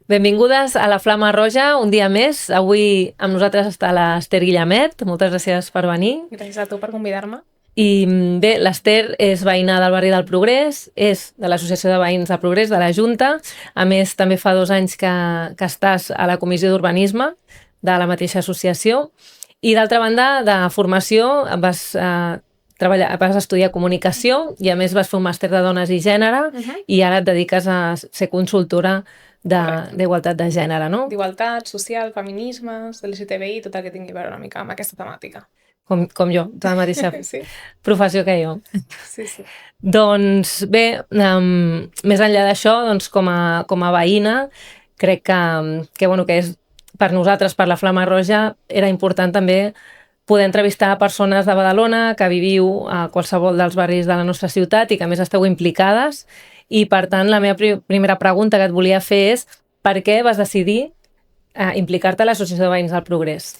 Benvingudes a la Flama Roja, un dia més. Avui amb nosaltres està l'Ester Guillemet. Moltes gràcies per venir. Gràcies a tu per convidar-me. I bé, l'Ester és veïna del barri del Progrés, és de l'Associació de Veïns del Progrés, de la Junta. A més, també fa 2 anys que estàs a la Comissió d'Urbanisme de la mateixa associació. I d'altra banda, de formació, vas estudiar comunicació i a més vas fer un màster de dones i gènere i ara et dediques a ser consultora d'igualtat de gènere, no? D'igualtat, social, feminismes, LGTBI, tot el que tingui a veure una mica amb aquesta temàtica. Com jo, de la mateixa Sí. professió que jo. Sí. Doncs bé, més enllà d'això, doncs, com a veïna, crec que és per nosaltres, per la Flama Roja, era important també poder entrevistar persones de Badalona que viviu a qualsevol dels barris de la nostra ciutat i que a més esteu implicades. I per tant, la meva primera pregunta que et volia fer és per què vas decidir implicar-te a l'Associació de Veïns del Progrés?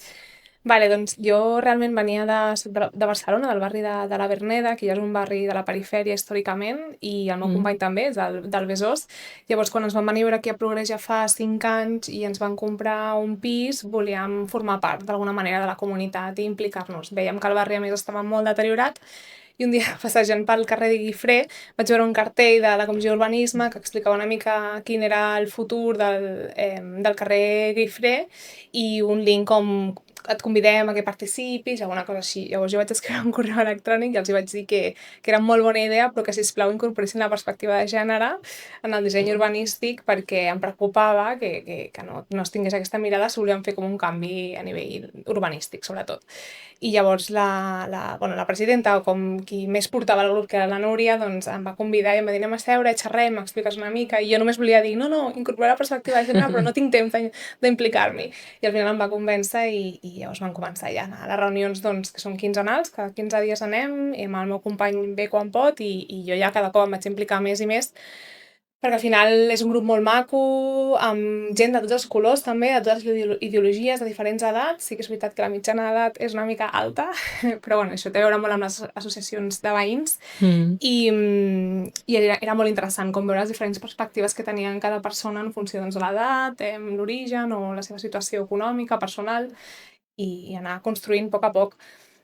Vale, doncs jo realment venia de Barcelona, del barri de la Verneda, que ja és un barri de la perifèria històricament, i el meu company també, és del Besòs. Llavors, quan ens vam venir aquí a Progrés ja fa 5 anys i ens van comprar un pis, volíem formar part d'alguna manera de la comunitat i implicar-nos. Veiem que el barri a més estava molt deteriorat i un dia, passejant pel carrer de Guifré, vaig veure un cartell de la Comissió d'Urbanisme que explicava una mica quin era el futur del carrer Guifré i un link com et convidem a que participis, alguna cosa així. Llavors jo vaig escriure un correu electrònic i els vaig dir que era molt bona idea, però que, sisplau, incorporessin la perspectiva de gènere en el disseny urbanístic perquè em preocupava que no es tingués aquesta mirada si volíem fer com un canvi a nivell urbanístic, sobretot. I llavors la presidenta, o com qui més portava el grup, que era la Núria, doncs em va convidar i em va dir anem a seure, xerrem, m'expliques una mica, i jo només volia dir no, incorporar la perspectiva de gènere, però no tinc temps d'implicar-m'hi. I al final em va convèncer i llavors vam començar ja a anar a les reunions, doncs, que són quinzenals, cada 15 dies anem, i amb el meu company ve quan pot, i jo ja cada cop em vaig implicar més i més, perquè al final és un grup molt maco, amb gent de tots els colors també, de totes les ideologies, de diferents edats. Sí que és veritat que la mitjana d'edat és una mica alta, però bueno, això té a veure molt amb les associacions de veïns, i era molt interessant com veure les diferents perspectives que tenien cada persona en funció de l'edat, l'origen o la seva situació econòmica, personal, i anar construint a poc.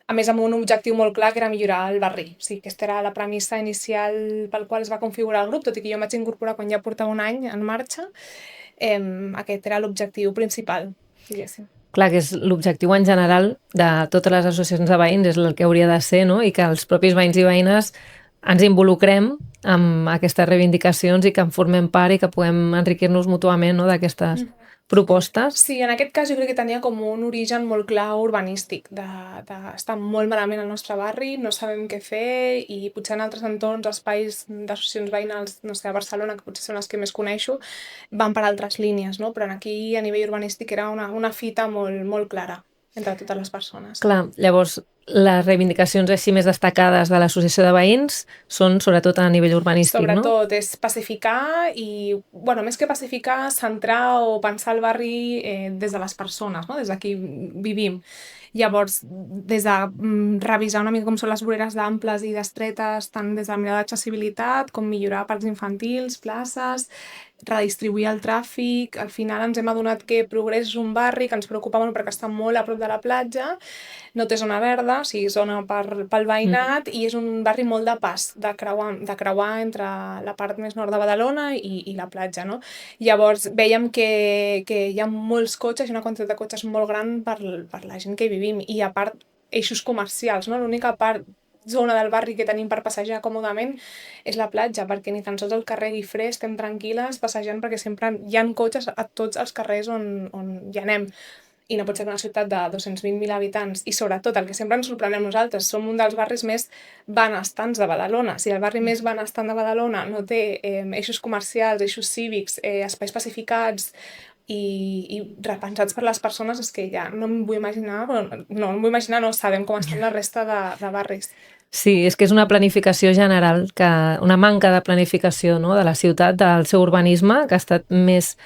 A més, amb un objectiu molt clar, que era millorar el barri. Sí, aquesta era la premissa inicial pel qual es va configurar el grup, tot i que jo em vaig incorporar quan ja portava un any en marxa. Aquest era l'objectiu principal, diguéssim. Clar, que és l'objectiu en general de totes les associacions de veïns, és el que hauria de ser, no? I que els propis veïns i veïnes ens involucrem amb aquestes reivindicacions i que en formem part i que puguem enriquir-nos mútuament, no?, d'aquestes propostes. Sí, en aquest cas jo crec que tenia com un origen molt clar urbanístic, d'estar molt malament al nostre barri, no sabem què fer, i potser en altres entorns, espais d'associacions veïnals, no sé, a Barcelona, que potser són les que més coneixo, van per altres línies, no? Però aquí a nivell urbanístic era una fita molt, molt clara entre totes les persones. Clar, llavors les reivindicacions així més destacades de l'associació de veïns són sobretot a nivell urbanístic, no? Sobretot és pacificar i, bueno, més que pacificar, centrar o pensar el barri des de les persones, no? Des de qui vivim. Llavors, des de revisar una mica com són les voreres d'amples i d'estretes, tant des de la mirada d'accessibilitat com millorar parcs infantils, places, redistribuir el tràfic. Al final ens hem adonat que Progrés és un barri que ens preocupa molt perquè està molt a prop de la platja, no té zona verda, o sigui, zona pel veïnat, i és un barri molt de pas, de creuar entre la part més nord de Badalona i la platja, no? Llavors veiem que hi ha molts cotxes, i una quantitat de cotxes molt gran per la gent que hi vivim, i a part eixos comercials, no? L'única zona del barri que tenim per passejar còmodament és la platja, perquè ni tan sols al carrer Guifré estem tranquil·les passejant, perquè sempre hi ha cotxes a tots els carrers on hi anem. I no pot ser que una ciutat de 220.000 habitants, i sobretot el que sempre ens sorprenem nosaltres, som un dels barris més benestants de Badalona. Si el barri més benestant de Badalona no té eixos comercials, eixos cívics, espais pacificats i repensats per les persones, és que ja no em vull imaginar, no sabem com estan la resta de barris. Sí, és que és una planificació general, una manca de planificació, no?, de la ciutat, del seu urbanisme, que ha estat més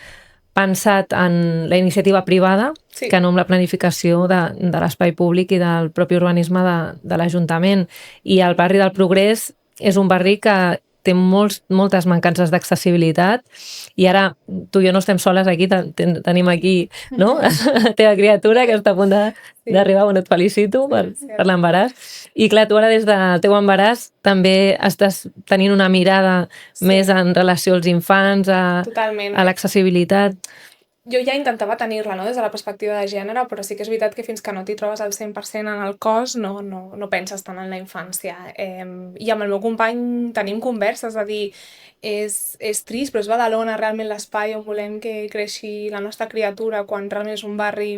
pensat en la iniciativa privada, sí, que no en la planificació de l'espai públic i del propi urbanisme de l'Ajuntament. I el barri del Progrés és un barri que té moltes mancances d'accessibilitat i ara tu i jo no estem soles aquí, tenim aquí, no? La teva criatura que està a punt d'arribar, bueno, et felicito per l'embaràs. I clar, tu ara des del teu embaràs també estàs tenint una mirada més en relació als infants, a l'accessibilitat. Jo ja intentava tenir-la, no?, des de la perspectiva de gènere, però sí que és veritat que fins que no t'hi trobes al 100% en el cos no penses tant en la infància. I amb el meu company tenim converses de dir és trist, però és Badalona realment l'espai on volem que creixi la nostra criatura quan realment és un barri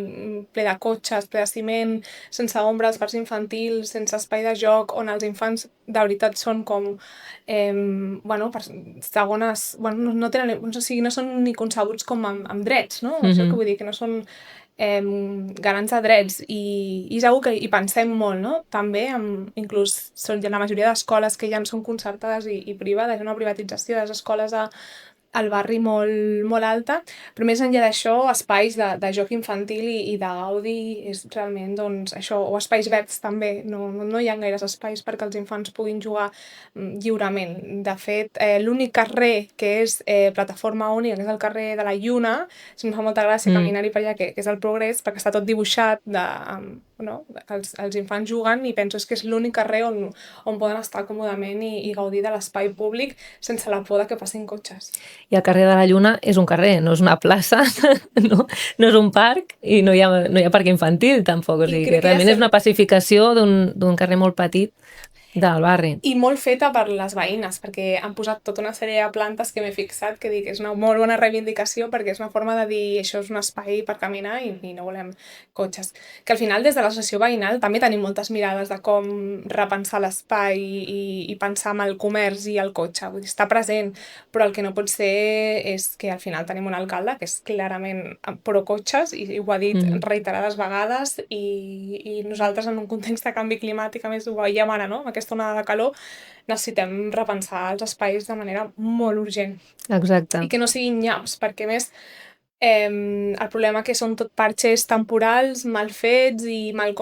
ple de cotxes, ple de ciment, sense ombra als parcs infantils, sense espai de joc, on els infants de veritat són com segones, no tenen, o sigui, no són ni concebuts com amb drets, no? Això que vull dir, que no són garants de drets, i és una que hi pensem molt, no? També, inclús la majoria d'escoles que ja són concertades i privades, hi ha una privatització de les escoles al barri molt alta, però més enllà d'això, espais de joc infantil i de gaudi és realment, doncs, això, o espais verds també, no hi ha gaires espais perquè els infants puguin jugar lliurement. De fet, l'únic carrer que és plataforma única, que és el carrer de la Lluna, em fa molta gràcia caminar-hi per allà, que és el Progrés, perquè està tot dibuixat els infants juguen, i penso que és l'únic carrer on poden estar còmodament i gaudir de l'espai públic sense la por que passin cotxes. I el carrer de la Lluna és un carrer, no és una plaça, no és un parc, i no hi ha parc infantil tampoc, o sigui que realment és una pacificació d'un carrer molt petit del barri. I molt feta per les veïnes, perquè han posat tota una sèrie de plantes que m'he fixat, que dic, és una molt bona reivindicació, perquè és una forma de dir, això és un espai per caminar i no volem cotxes. Que al final, des de l'associació veïnal, també tenim moltes mirades de com repensar l'espai i pensar en el comerç i el cotxe. Vull dir, està present, però el que no pot ser és que al final tenim un alcalde que és clarament pro cotxes, i ho ha dit reiterades vegades, i nosaltres en un context de canvi climàtic, a més ho veiem ara, no?, aquesta onada de calor, necessitem repensar els espais de manera molt urgent. Exacte. I que no siguin nyaps, perquè a més el problema que són tot parxes temporals, mal fets i mal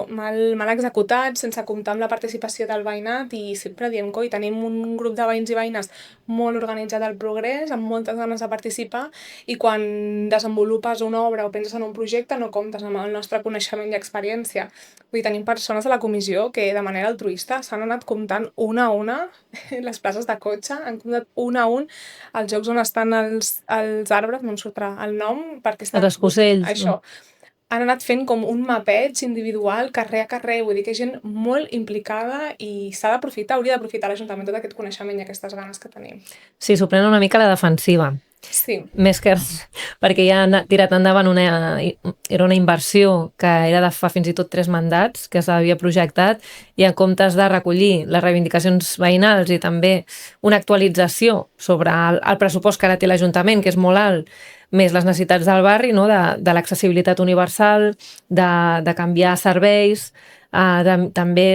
executats, sense comptar amb la participació del veïnat, i sempre diem, coi, tenim un grup de veïns i veïnes molt organitzat al Progrés, amb moltes ganes de participar, i quan desenvolupes una obra o penses en un projecte no comptes amb el nostre coneixement i experiència. Vull dir, tenim persones a la comissió que de manera altruista s'han anat comptant una a una les places de cotxe, han comptat una a un els llocs on estan els arbres, no em sortirà el nom, perquè estan... Els escocells. Això. Han anat fent com un mapeig individual, carrer a carrer, vull dir que hi ha gent molt implicada i s'ha d'aprofitar, hauria d'aprofitar l'Ajuntament tot aquest coneixement i aquestes ganes que tenim. Sí, s'ho prenen una mica a la defensiva. Sí. Més que perquè ja han tirat endavant era una inversió que era de fa fins i tot 3 mandats que s'havia projectat, i en comptes de recollir les reivindicacions veïnals i també una actualització sobre el pressupost que ara té l'Ajuntament, que és molt alt, més les necessitats del barri, no?, de l'accessibilitat universal, de canviar serveis, també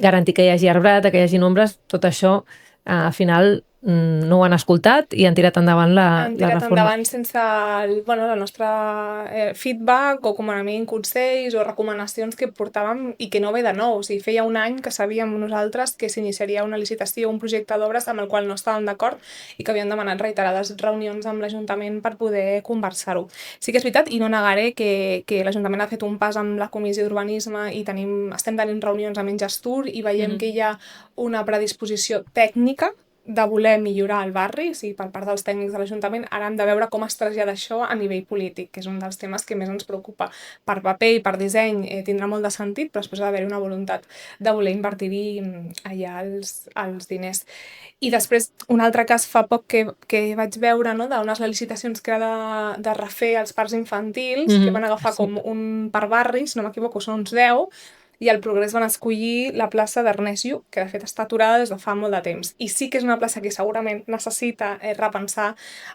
garantir que hi hagi arbrat, que hi hagi ombres, tot això al final no ho han escoltat i han tirat endavant la reforma. Han tirat endavant sense el nostre feedback o com a mínim consells o recomanacions que portàvem i que no ve de nou. O sigui, feia un any que sabíem nosaltres que s'iniciaria una licitació, un projecte d'obres amb el qual no estàvem d'acord i que havíem demanat reiterades reunions amb l'Ajuntament per poder conversar-ho. Sí que és veritat, i no negaré que l'Ajuntament ha fet un pas amb la Comissió d'Urbanisme i estem tenint reunions amb Ingestur i veiem que hi ha una predisposició tècnica de voler millorar el barri, o sigui, per part dels tècnics de l'Ajuntament. Ara hem de veure com es trasllada això a nivell polític, que és un dels temes que més ens preocupa. Per paper i per disseny tindrà molt de sentit, però després ha d'haver una voluntat de voler invertir-hi allà els diners. I després, un altre cas fa poc que vaig veure, no?, d'unes licitacions que era de refer els parcs infantils, que van agafar com un per barri, si no m'equivoco, són uns 10, i al Progrés van escollir la plaça d'Ernest Lluch, que de fet està aturada des de fa molt de temps. I sí que és una plaça que segurament necessita repensar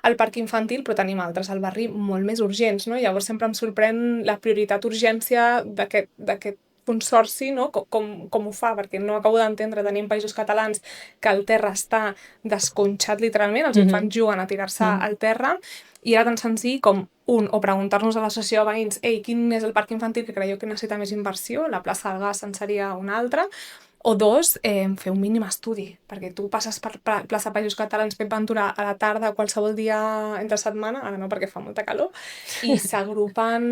el parc infantil, però tenim altres al barri molt més urgents, no? Llavors sempre em sorprèn la prioritat urgència d'aquest consorci, no?, com ho fa, perquè no acabo d'entendre. Tenim països catalans que el terra està desconxat literalment, els infants juguen a tirar-se al terra, i era tan senzill com o preguntar-nos a l'associació de veïns quin és el parc infantil que creieu que necessita més inversió, la plaça del Gas en seria una altra, O dos, fer un mínim estudi, perquè tu passes per plaça Països Catalans Pep Ventura a la tarda qualsevol dia entre setmana, ara no perquè fa molta calor, i s'agrupen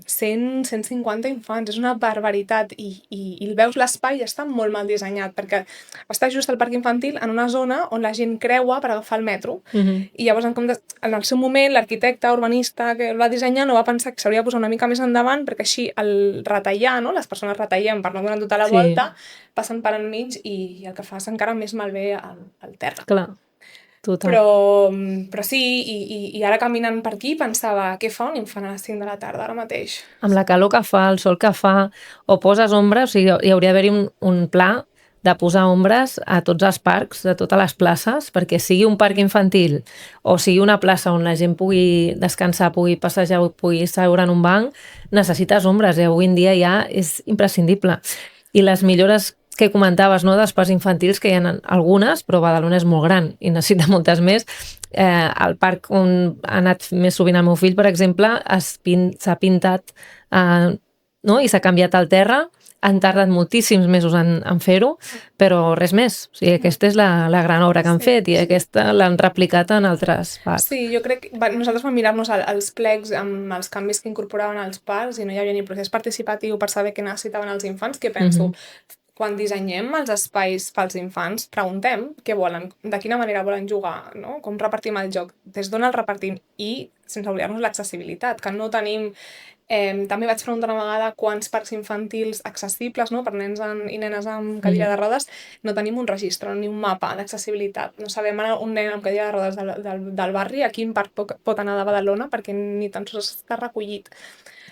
100, 150 infants, és una barbaritat, i veus l'espai i està molt mal dissenyat, perquè està just al parc infantil en una zona on la gent creua per agafar el metro, i llavors en el seu moment l'arquitecte urbanista que el va dissenyar no va pensar que s'hauria de posar una mica més endavant, perquè així el retallar, no? Les persones retallem per no donar tota la volta, passen per enmig i el que fa és encara més malbé al terra. Clar, total. Però sí, i ara caminant per aquí pensava, què fa un infant a les 5 de la tarda ara mateix? Amb la calor que fa, el sol que fa, o poses ombra, o sigui, hi hauria d'haver-hi un pla de posar ombres a tots els parcs, a totes les places, perquè sigui un parc infantil o sigui una plaça on la gent pugui descansar, pugui passejar, pugui seure en un banc, necessites ombres, i avui en dia ja és imprescindible. I les millores que comentaves, no, dels parcs infantils, que hi ha algunes, però Badalona és molt gran i necessita moltes més. El parc on ha anat més sovint el meu fill, per exemple, s'ha pintat no? I s'ha canviat el terra. Han tardat moltíssims mesos en fer-ho, però res més. O sigui, aquesta és la gran obra que han fet, i aquesta l'han replicat en altres parcs. Sí, jo crec que nosaltres vam mirar-nos els plecs amb els canvis que incorporaven als parcs i no hi havia ni procés participatiu per saber què necessitaven els infants, que penso, quan dissenyem els espais pels infants, preguntem què volen, de quina manera volen jugar, no? Com repartim el joc, des d'on el repartim, i sense oblidar-nos l'accessibilitat, que no tenim... també vaig preguntar una vegada quants parcs infantils accessibles, no? Per nens i nenes amb cadira de rodes, no tenim un registre ni un mapa d'accessibilitat. No sabem ara un nen amb cadira de rodes del barri a quin parc pot anar de Badalona perquè ni tan sols està recollit.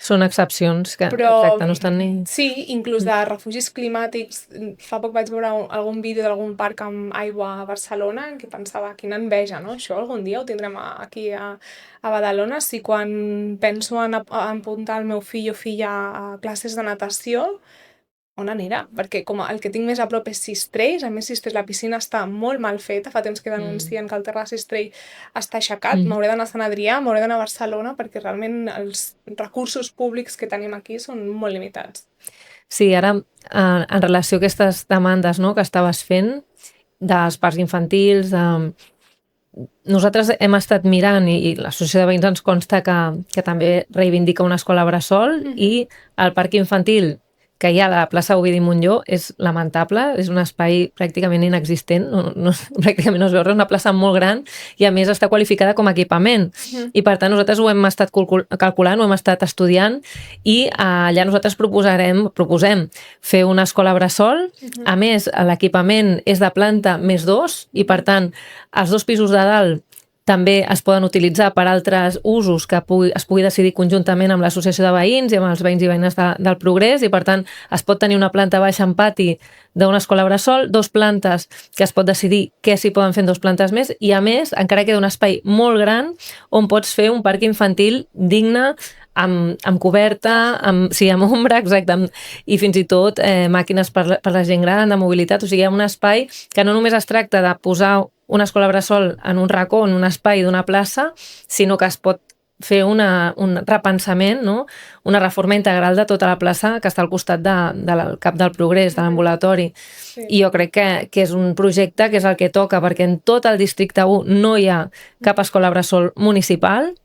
Són excepcions que exacte, no estan ni... Sí, inclús de refugis climàtics. Fa poc vaig veure algun vídeo d'algun parc amb aigua a Barcelona que pensava, quina enveja, no? Això algun dia ho tindrem aquí a Badalona. Si quan penso en apuntar el meu fill o filla a classes de natació, on anirà? Perquè com el que tinc més a prop és Sistrells, a més Sistrells la piscina està molt mal feta, fa temps que denuncien que el terra de Sistrell està aixecat, m'hauré d'anar a Sant Adrià, m'hauré d'anar a Barcelona, perquè realment els recursos públics que tenim aquí són molt limitats. Sí, ara, en relació a aquestes demandes, no, que estaves fent, dels parcs infantils, nosaltres hem estat mirant, i l'Associació de Veïns ens consta que també reivindica una escola bressol, i el parc infantil que hi ha a la plaça Ovidi Montllor és lamentable, és un espai pràcticament inexistent, pràcticament no es veu res, una plaça molt gran, i a més està qualificada com a equipament, i per tant nosaltres ho hem estat calculant, ho hem estat estudiant, i allà nosaltres proposem fer una escola bressol, a més l'equipament és de planta més 2, i per tant els 2 pisos de dalt també es poden utilitzar per altres usos que es pugui decidir conjuntament amb l'associació de veïns i amb els veïns i veïnes del Progrés, i per tant es pot tenir una planta baixa en pati d'una escola bressol, 2 plantes que es pot decidir què s'hi poden fer en 2 plantes més, i a més encara queda un espai molt gran on pots fer un parc infantil digne, amb coberta, amb ombra, exacte, i fins i tot màquines per la gent gran, de mobilitat. O sigui, hi ha un espai que no només es tracta de posar una escola bressol en un racó, en un espai d'una plaça, sinó que es pot fer un repensament, no? Una reforma integral de tota la plaça que està al costat del Cap del Progrés, de l'ambulatori. Sí. I jo crec que és un projecte que és el que toca, perquè en tot el districte 1 no hi ha cap escola bressol municipal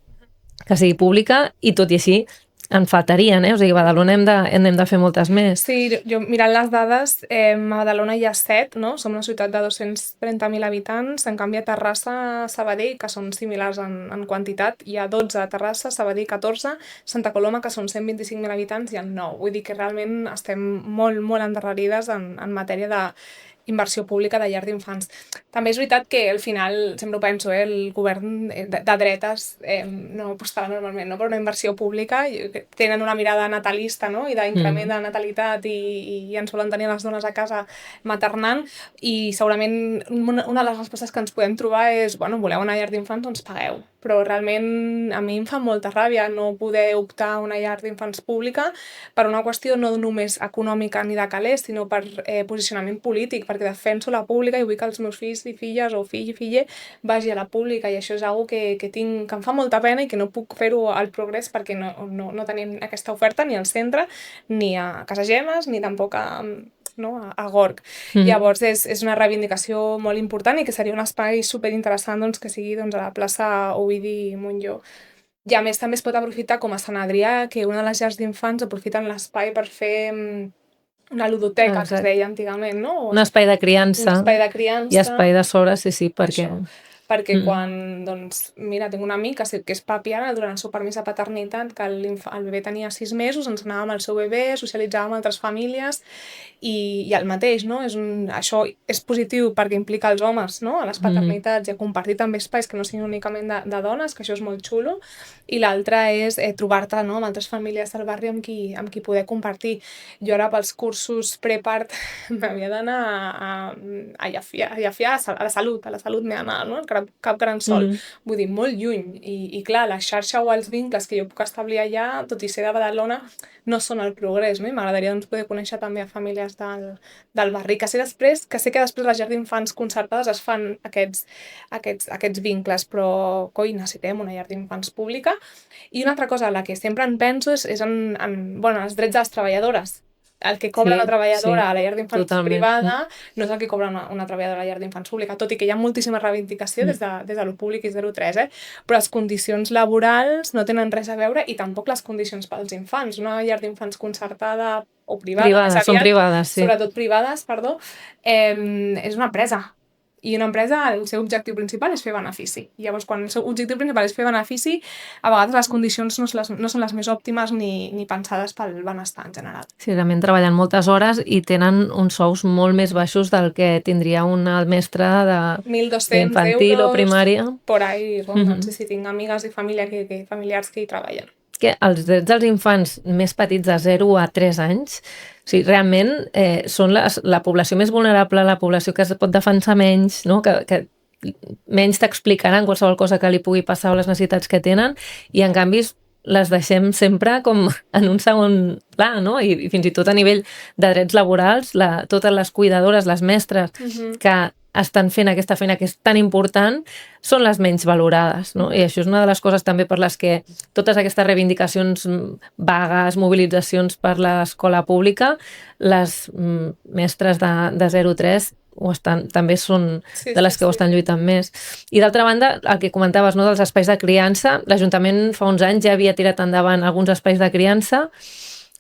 que sigui pública, i tot i així en faltarien, o sigui, a Badalona hem de fer moltes més. Sí, jo mirant les dades, a Badalona hi ha 7, no? Som una ciutat de 230.000 habitants, en canvi a Terrassa, Sabadell, que són similars en quantitat, hi ha 12 a Terrassa, Sabadell 14, Santa Coloma, que són 125.000 habitants, hi ha 9. Vull dir que realment estem molt, molt endarrerides en matèria de inversió pública de llar d'infants. També és veritat que al final, sempre ho penso, el govern de dretes no apostarà normalment per una inversió pública, tenen una mirada natalista, no? I d'increment de natalitat, i ens volen tenir les dones a casa maternant, i segurament una de les respostes que ens podem trobar és, bueno, voleu una llar d'infants, doncs pagueu. Però realment a mi em fa molta ràbia no poder optar a una llar d'infants pública per una qüestió no només econòmica ni de calés, sinó per posicionament polític, perquè defenso la pública i vull que els meus fills i filles o fill i filla vagi a la pública, i això és una cosa que em fa molta pena i que no puc fer-ho al Progrés perquè no tenim aquesta oferta ni al centre, ni a Casa Gemes, ni tampoc no? A Gorg. Llavors és una reivindicació molt important i que seria un espai superinteressant doncs, que sigui doncs, a la plaça Ovidi Montllor. I a més també es pot aprofitar com a Sant Adrià, que una de les llars d'infants aprofiten l'espai per fer una ludoteca, que es deia antigament, no? Un espai de criança. Un espai de criança. I espai de sobre, sí, perquè... Perquè quan, doncs, mira, tinc un amic que és papi ara, durant el seu permís de paternitat, que el bebè tenia 6 mesos, ens anàvem al seu bebè, socialitzàvem amb altres famílies, i el mateix, no? Això és positiu perquè implica els homes, no? A les paternitats i a compartir també espais que no siguin únicament de dones, que això és molt xulo, i l'altre és trobar-te, no?, amb altres famílies del barri amb qui poder compartir. Jo ara pels cursos prepart m'havia d'anar a Llafià, a la Salut m'he d'anar, no?, Cap Gran Sol. Vull dir, molt lluny. I clar, la xarxa o els vincles que jo puc establir allà, tot i ser de Badalona, no són el progrés, no? I m'agradaria doncs, poder conèixer també a famílies del barri. Que sé que després les llars d'infants concertades es fan aquests vincles, però coi, necessitem una llar d'infants pública. I una altra cosa, la que sempre en penso és en els drets de les treballadores. El que cobra una treballadora a la llar d'infants privada no és el que cobra una treballadora a la llar d'infants pública, tot i que hi ha moltíssima reivindicació des de lo públic i 03, però les condicions laborals no tenen res a veure i tampoc les condicions pels infants. Una llar d'infants concertada o privada, són privades, sí. Sobretot privades, és una empresa. I una empresa, el seu objectiu principal és fer benefici. I llavors, quan el seu objectiu principal és fer benefici, a vegades les condicions no són les més òptimes ni pensades pel benestar en general. Sí, realment treballen moltes hores i tenen uns sous molt més baixos del que tindria un mestre d'infantil o primària. Por ahí, no sé si tinc amigues i familiars que hi treballen. Que els drets dels infants més petits de 0 a 3 anys, o sigui, realment són la població més vulnerable, la població que es pot defensar menys, no? que menys t'explicaran qualsevol cosa que li pugui passar o les necessitats que tenen, i en canvi les deixem sempre com en un segon pla, no? I fins i tot a nivell de drets laborals, totes les cuidadores, les mestres que estan fent aquesta feina que és tan important, són les menys valorades, no? I això és una de les coses també per les que totes aquestes reivindicacions vagues, mobilitzacions per l'escola pública, les mestres de 0-3 també són de les que ho estan lluitant més. I d'altra banda, el que comentaves, no, dels espais de criança, l'Ajuntament fa uns anys ja havia tirat endavant alguns espais de criança,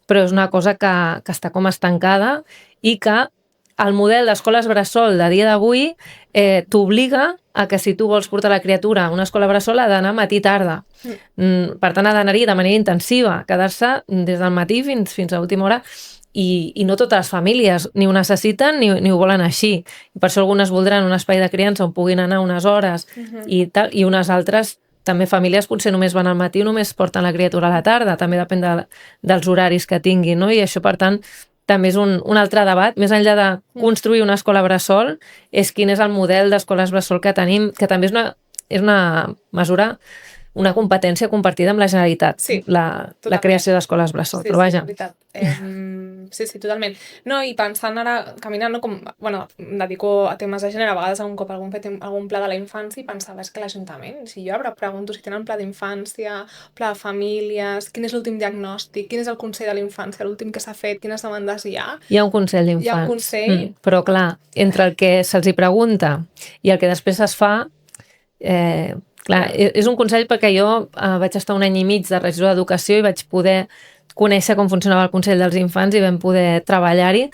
però és una cosa que està com estancada i que el model d'escoles bressol de dia d'avui t'obliga a que si tu vols portar la criatura a una escola bressol ha d'anar matí-tarda. Per tant, ha d'anar-hi de manera intensiva, quedar-se des del matí fins a última hora, i no totes les famílies ni ho necessiten ni ho volen així. I per això algunes voldran un espai de criança on puguin anar unes hores i unes altres, també famílies potser només van al matí o només porten la criatura a la tarda, també depèn dels horaris que tinguin, no? I això, per tant, també és un altre debat, més enllà de construir una escola bressol, és quin és el model d'escoles bressol que tenim, que també és una mesura, una competència compartida amb la Generalitat, la creació d'escoles bressol, però vaja. Sí, totalment. No, i pensant ara, caminant, no, com, bueno, em dedico a temes de gènere, a vegades algun cop fet algun pla de la infància i pensava, és que l'Ajuntament, si jo ara pregunto si tenen pla d'infància, pla de famílies, quin és l'últim diagnòstic, quin és el Consell de la Infància, l'últim que s'ha fet, quines demandes hi ha? Hi ha un Consell d'infants. Hi ha un Consell. Però clar, entre el que se'ls hi pregunta i el que després es fa, clar, és un consell perquè jo vaig estar un any i mig de regidora d'Educació i vaig poder conèixer com funcionava el Consell dels Infants i vam poder treballar-hi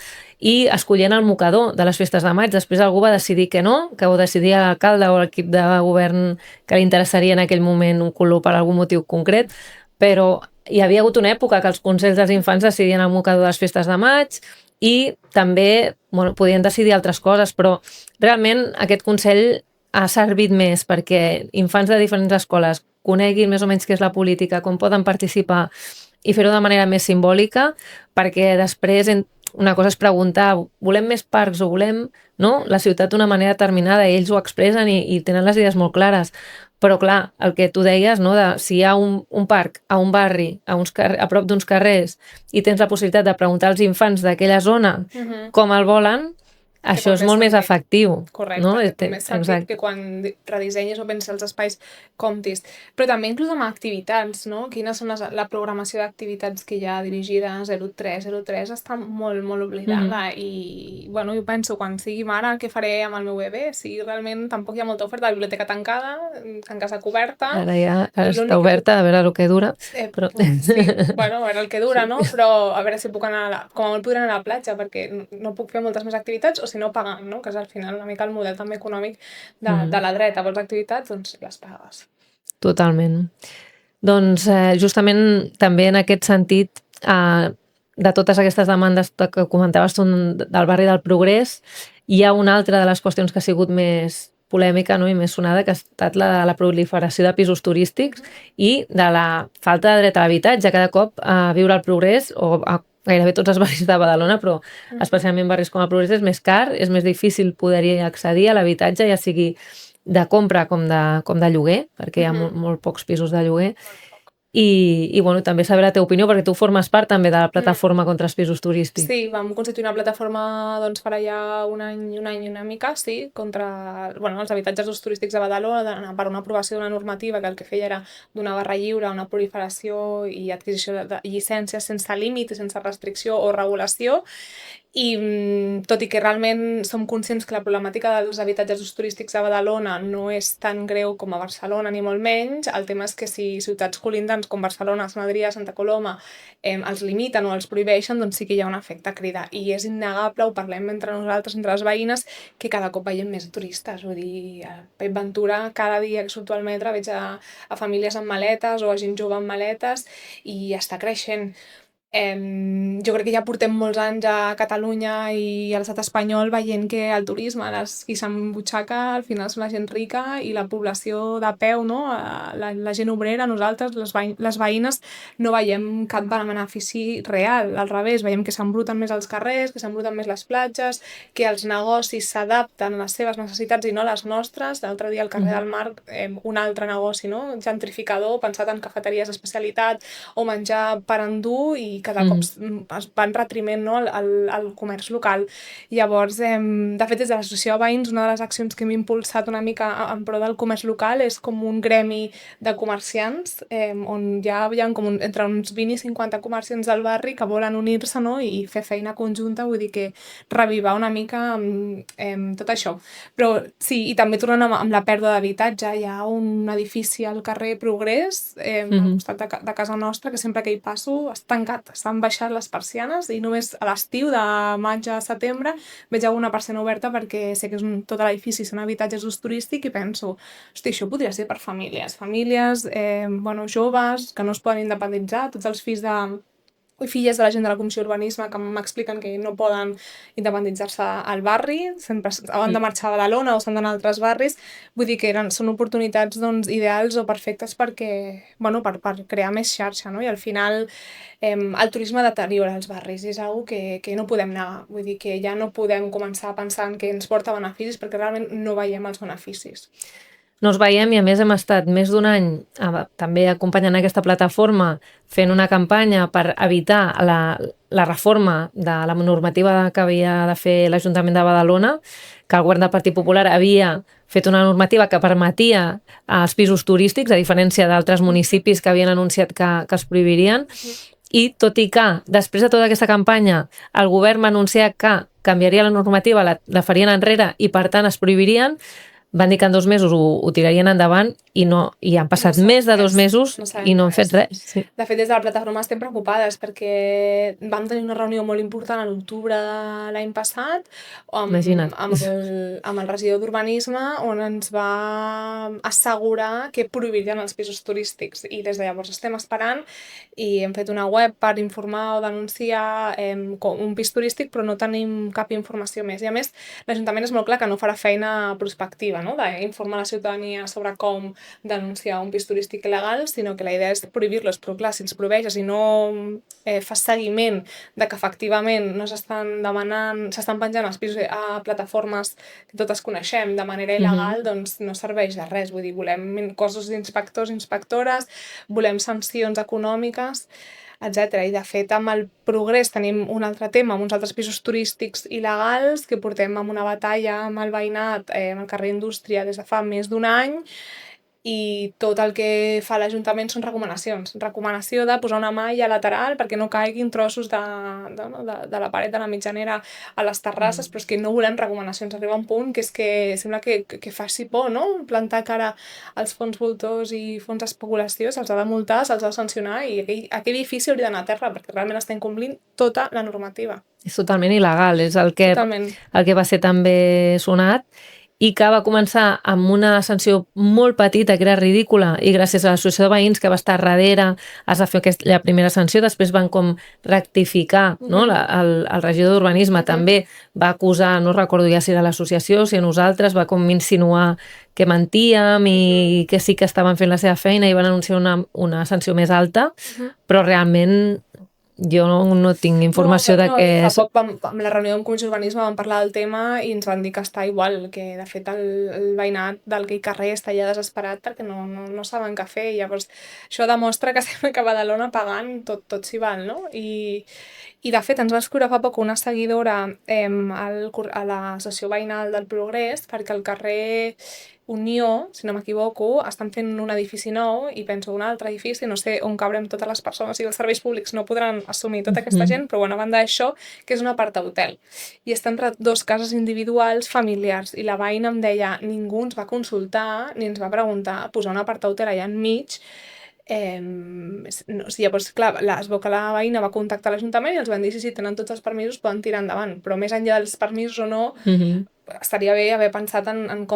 i escollint el mocador de les festes de maig. Després algú va decidir que no, que ho decidia l'alcalde o l'equip de govern que li interessaria en aquell moment un color per algun motiu concret, però hi havia hagut una època que els Consells dels Infants decidien el mocador de les festes de maig i també podien decidir altres coses, però realment aquest Consell ha servit més perquè infants de diferents escoles coneguin més o menys què és la política, com poden participar i fer-ho de manera més simbòlica, perquè després una cosa és preguntar, volem més parcs o volem la ciutat d'una manera determinada, i ells ho expressen i tenen les idees molt clares. Però clar, el que tu deies, de si hi ha un parc a un barri, a prop d'uns carrers, i tens la possibilitat de preguntar als infants d'aquella zona com el volen, això és molt més efectiu. Correcte, no? que té més sentit que quan redissenyes o penses els espais comptis. Però també inclús amb activitats, no? Quines són la programació d'activitats que hi ha dirigida a 03? 03 està molt, molt oblidada i, bueno, jo penso, quan sigui mare, què faré amb el meu bebè? Si realment tampoc hi ha molta oferta, la biblioteca tancada, en casa coberta... Ara està oberta, a veure el que dura. Però... Sí, bueno, a veure el que dura, no? Però a veure si puc anar, com a molt podré anar a la platja, perquè no puc fer moltes més activitats, o si no pagant, no? Que és al final una mica el model també econòmic de la dreta. Vols activitats, doncs les pagues. Totalment. Doncs justament també en aquest sentit, de totes aquestes demandes que comentaves tu del barri del Progrés, hi ha una altra de les qüestions que ha sigut més polèmica, no? I més sonada, que ha estat la proliferació de pisos turístics i de la falta de dret a l'habitatge. Cada cop a viure al Progrés, o a gairebé tots els barris de Badalona, però especialment barris com el Progrés, és més car, és més difícil poder-hi accedir a l'habitatge, ja sigui de compra com de lloguer, perquè hi ha molt pocs pisos de lloguer. I bueno, també saber la teva opinió, perquè tu formes part també de la plataforma contra els pisos turístics. Sí, vam constituir una plataforma doncs, per allà un any i una mica, sí, contra els habitatges d'ús turístics de Badalona, per una aprovació d'una normativa que el que feia era donar barra lliure a una proliferació i adquisició de llicències sense límit, sense restricció o regulació. I tot i que realment som conscients que la problemàtica dels habitatges d'ús turístics a Badalona no és tan greu com a Barcelona, ni molt menys, el tema és que si ciutats colindants com Barcelona, Sant Adrià, Santa Coloma els limiten o els prohibeixen, doncs sí que hi ha un efecte crida. I és innegable, ho parlem entre nosaltres, entre les veïnes, que cada cop veiem més turistes. Vull dir, a Pep Ventura, cada dia que surto al metre veig a famílies amb maletes o a gent jove amb maletes i està creixent. Jo crec que ja portem molts anys a Catalunya i a l'estat espanyol veient que el turisme, qui s'embutxaca, al final són la gent rica i la població de peu, no? La gent obrera, nosaltres, les veïnes, no veiem cap benefici real. Al revés, veiem que s'embruten més els carrers, que s'embruten més les platges, que els negocis s'adapten a les seves necessitats i no a les nostres. L'altre dia al carrer del Mar, un altre negoci, no? Gentrificador, pensat en cafeteries d'especialitat o menjar per endur i cada cop es va en retriment, no, al comerç local. Llavors, de fet, des de l'associació de veïns, una de les accions que hem impulsat una mica en pro del comerç local és com un gremi de comerciants, on ja hi ha entre uns 20 i 50 comerciants del barri que volen unir-se, no, i fer feina conjunta, vull dir que revivar una mica tot això. Però sí, i també tornant amb la pèrdua d'habitatge, hi ha un edifici al carrer Progrés, al costat de casa nostra, que sempre que hi passo està tancat, estan baixant les persianes i només a l'estiu, de maig a setembre, veig alguna persiana oberta perquè sé que tot l'edifici són habitatges d'ús turístic i penso, hosti, això podria ser per famílies, joves que no es poden independitzar, tots els fills i filles de la gent de la Comissió d'Urbanisme que m'expliquen que no poden independitzar-se al barri, sempre han de marxar a Badalona o s'han d'anar a altres barris, vull dir que són oportunitats ideals o perfectes perquè, per crear més xarxa, no? I al final el turisme deteriora els barris i és una cosa que no podem negar, vull dir que ja no podem començar pensant que ens porta beneficis perquè realment no veiem els beneficis. No els veiem i a més hem estat més d'un any també acompanyant aquesta plataforma fent una campanya per evitar la reforma de la normativa que havia de fer l'Ajuntament de Badalona, que el govern del Partit Popular havia fet una normativa que permetia els pisos turístics, a diferència d'altres municipis que havien anunciat que es prohibirien. I tot i que després de tota aquesta campanya el govern va anunciar que canviaria la normativa, la farien enrere i per tant es prohibirien, van dir que en 2 mesos ho tirarien endavant i han passat més de 2 mesos i no han fet res. Sí. De fet, des de la plataforma estem preocupades perquè vam tenir una reunió molt important a l'octubre de l'any passat amb el regidor d'Urbanisme on ens va assegurar que prohibirien els pisos turístics i des de llavors estem esperant i hem fet una web per informar o denunciar un pis turístic però no tenim cap informació més. I a més, l'Ajuntament és molt clar que no farà feina prospectiva, no? D'informar la ciutadania sobre com denunciar un pis turístic il·legal, sinó que la idea és prohibir-los, però clar, si ens prohibeixes i no fas seguiment de que efectivament no s'estan penjant els pisos a plataformes que totes coneixem de manera il·legal, doncs no serveix de res. Vull dir, volem cossos d'inspectors, inspectores, volem sancions econòmiques. etc. I de fet amb el Progrés tenim un altre tema amb uns altres pisos turístics il·legals que portem amb una batalla amb el veïnat al carrer Indústria des de fa més d'un any, i tot el que fa l'Ajuntament són recomanacions. Recomanació de posar una malla lateral perquè no caiguin trossos de la paret de la mitjanera a les terrasses, però és que no volem recomanacions. Arriba un punt que és que sembla que faci por, no? Plantar cara als fons voltors i fons d'especulació, se'ls ha de multar, se'ls ha de sancionar, i aquell edifici hauria d'anar a terra perquè realment està incomplint tota la normativa. És totalment il·legal, és el que va ser també sonat, i que va començar amb una sanció molt petita, que era ridícula, i gràcies a l'associació de veïns que va estar darrere es va fer la primera sanció, després van com rectificar, no? El regidor d'Urbanisme també va acusar, no recordo ja si era l'associació, si a nosaltres, va com insinuar que mentíem i que sí que estaven fent la seva feina, i van anunciar una sanció més alta, però realment jo no tinc informació de que... Fa poc, amb la reunió amb Comissió d'Urbanisme vam parlar del tema i ens van dir que està igual, que de fet el veïnat d'aquell carrer està ja desesperat perquè no saben què fer. Llavors, això demostra que sembla que Badalona pagant tot s'hi val, no? I de fet ens va escriure fa poc una seguidora a la sessió veïnal del Progrés, perquè al carrer Unió, si no m'equivoco, estan fent un edifici nou i penso un altre edifici, no sé on cabrem totes les persones, i els serveis públics no podran assumir tota aquesta gent, però bueno, a banda d'això, que és un apart-hotel. I està entre dos cases individuals familiars, i la veïna em deia, ningú ens va consultar ni ens va preguntar posar un apart-hotel allà enmig. Llavors, clar, es veu que la veïna va contactar l'Ajuntament i els van dir si tenen tots els permisos poden tirar endavant, però més enllà dels permisos o no, estaria bé haver pensat en